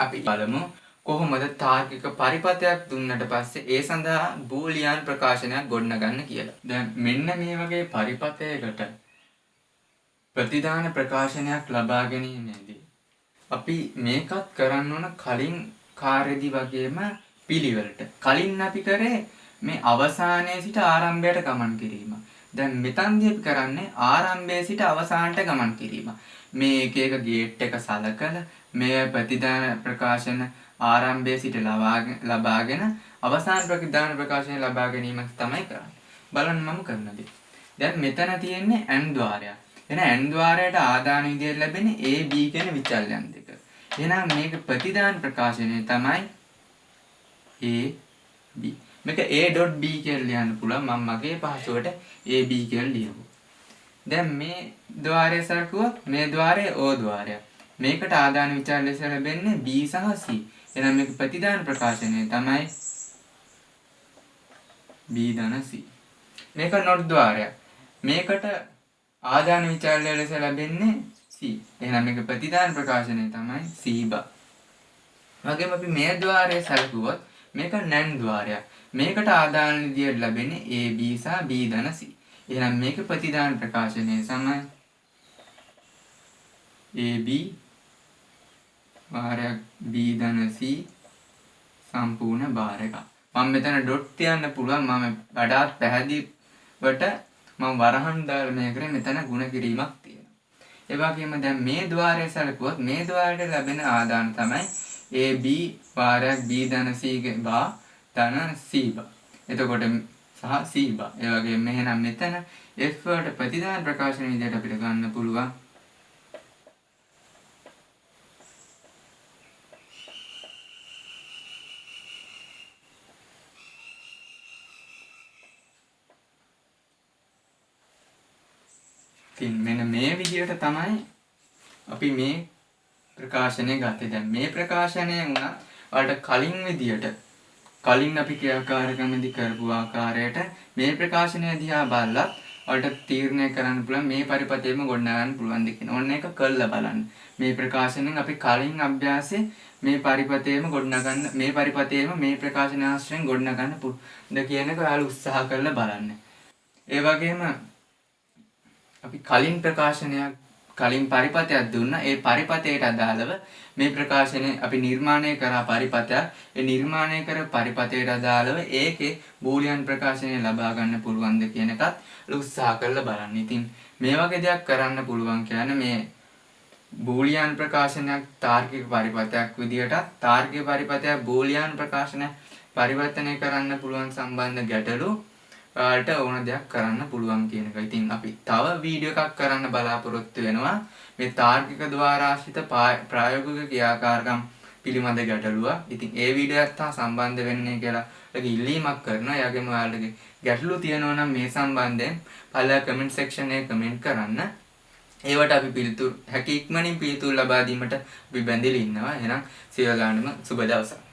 අපි බලමු කොහොමද තාර්කික පරිපථයක් දුන්නට පස්සේ ඒ සඳහා බූලියන් ප්‍රකාශනයක් ගොඩනගන්න කියලා. දැන් මෙන්න මේ වගේ පරිපථයකට ප්‍රතිදාන ප්‍රකාශනයක් ලබා ගැනීමේදී අපි මේකත් කරන්න ඕන කලින් කාර්යදී වගේම පිළිවෙලට. කලින් අපි කරේ මේ අවසානයේ සිට ආරම්භයට ගමන් කිරීම. දැන් මෙතනදී අපි කරන්නේ ආරම්භයේ සිට අවසානට ගමන් කිරීම. මේ එක එක ගේට් එක සලකලා මේ ප්‍රතිදාන ප්‍රකාශන ආරම්භයේ සිට ලබාගෙන අවසාන ප්‍රතිදාන ප්‍රකාශනය ලබා ගැනීම තමයි කරන්නේ. බලන්න මම කරන දේ. දැන් මෙතන තියෙන්නේ n ద్వාරයක්. එහෙනම් n ద్వාරයට ආදාන විදියට ලැබෙන්නේ a b කියන විචල්‍යන් දෙක. එහෙනම් මේක ප්‍රතිදාන ප්‍රකාශනය තමයි a b. මේක a.b කියලා ලියන්න පුළුවන්. මම මගේ පහසුවට a b කියලා ලියමු. දැන් මේ ద్వාරය සලකුවොත් මේ ద్వාරය o ద్వාරයක්. මේකට ආදාන විචාර ලෙස ලැබෙන්නේ b සහ c. එහෙනම් මේක ප්‍රතිදාන ප්‍රකාශනය තමයි b ධන c. මේක not ద్వාරයක්. මේකට ආදාන විචාර ලෙස ලැබෙන්නේ c. එහෙනම් මේක ප්‍රතිදාන ප්‍රකාශනය තමයි c බ. වගේම අපි මේ ద్వාරය සලකුවොත් මේක nan ద్వාරයක්. මේකට ආදාන විදියට ලැබෙන්නේ a b සහ b ධන c. එහෙනම් මේක ප්‍රතිදාන ප්‍රකාශනය තමයි ab භාරයක් b ධන c සම්පූර්ණ භාරයක්. මම මෙතන ඩොට් තියන්න පුළුවන්. මම වඩාත් පැහැදිලිවට මම වරහන් දාලා මේ කරේ මෙතන ಗುಣ කිරීමක් තියෙනවා. ඒ වගේම දැන් මේ ద్వාරය සැලකුවොත් මේ ద్వාරයට ලැබෙන ආදාන තමයි ab භාරයක් b ධන c බා ධන c බා. එතකොට සහ c බා. ඒ වගේම මෙහෙනම් මෙතන f වලට ප්‍රතිදාන ප්‍රකාශන විදිහට අපිට ගන්න පුළුවන් මෙන්න මේ විදිහට තමයි අපි මේ ප්‍රකාශනය ගත්තේ. දැන් මේ ප්‍රකාශනය වුණා ඔයාලට කලින් විදිහට කලින් අපි ක්‍රියාකාරකමදී කරපු ආකාරයට මේ ප්‍රකාශනය දිහා බලලත් ඔයාලට තීරණය කරන්න පුළුවන් මේ පරිපථයෙම ගොඩනගන්න පුළුවන් දෙකින්. ඔන්න ඒක කළා බලන්න. මේ ප්‍රකාශනෙන් අපි කලින් අභ්‍යාසයේ මේ පරිපථයෙම ගොඩනගන්න මේ පරිපථයෙම මේ ප්‍රකාශන ආශ්‍රයෙන් ගොඩනගන්න පුළුවන්ද කියන එක ඔයාලා උත්සාහ කරලා බලන්න. ඒ වගේම අපි කලින් ප්‍රකාශනයක් කලින් පරිපථයක් දුන්නා. ඒ පරිපථයට අදාළව මේ ප්‍රකාශනය අපි නිර්මාණය කරා පරිපථයක්. ඒ නිර්මාණය කර පරිපථයට අදාළව ඒකේ බූලියන් ප්‍රකාශනය ලබා ගන්න පුළුවන්ද කියන එකත් උත්සාහ කරලා බලන්න. ඉතින් මේ වගේ දෙයක් කරන්න පුළුවන් කියන්නේ මේ බූලියන් ප්‍රකාශනයක් තාර්කික පරිපථයක් විදිහට තාර්කික පරිපථයක් බූලියන් ප්‍රකාශනයක් පරිවර්තනය කරන්න පුළුවන් සම්බන්ධ ගැටලු ඔයාලට ඕන දෙයක් කරන්න පුළුවන් කියන එක. ඉතින් අපි තව වීඩියෝ එකක් කරන්න බලාපොරොත්තු වෙනවා. මේ තාර්කික ద్వාරාශ්‍රිත ප්‍රායෝගික ක්‍රියාකාරකම් පිළිබඳ ගැටලුව. ඉතින් ඒ වීඩියෝ එකත් සම්බන්ධ වෙන්නේ කියලා ඉල්ලීමක් කරනවා. එයාගෙම ඔයාලගේ ගැටලු තියෙනවා නම් මේ සම්බන්ධයෙන් පළල කමෙන්ට් සෙක්ෂන් එකේ කමෙන්ට් කරන්න. ඒවට අපි පිළිතුරු හැකි ඉක්මනින් පිළිතුරු ලබා දීමට අපි බැඳිලා ඉන්නවා. එහෙනම් සියලුම සුබ දවසක්.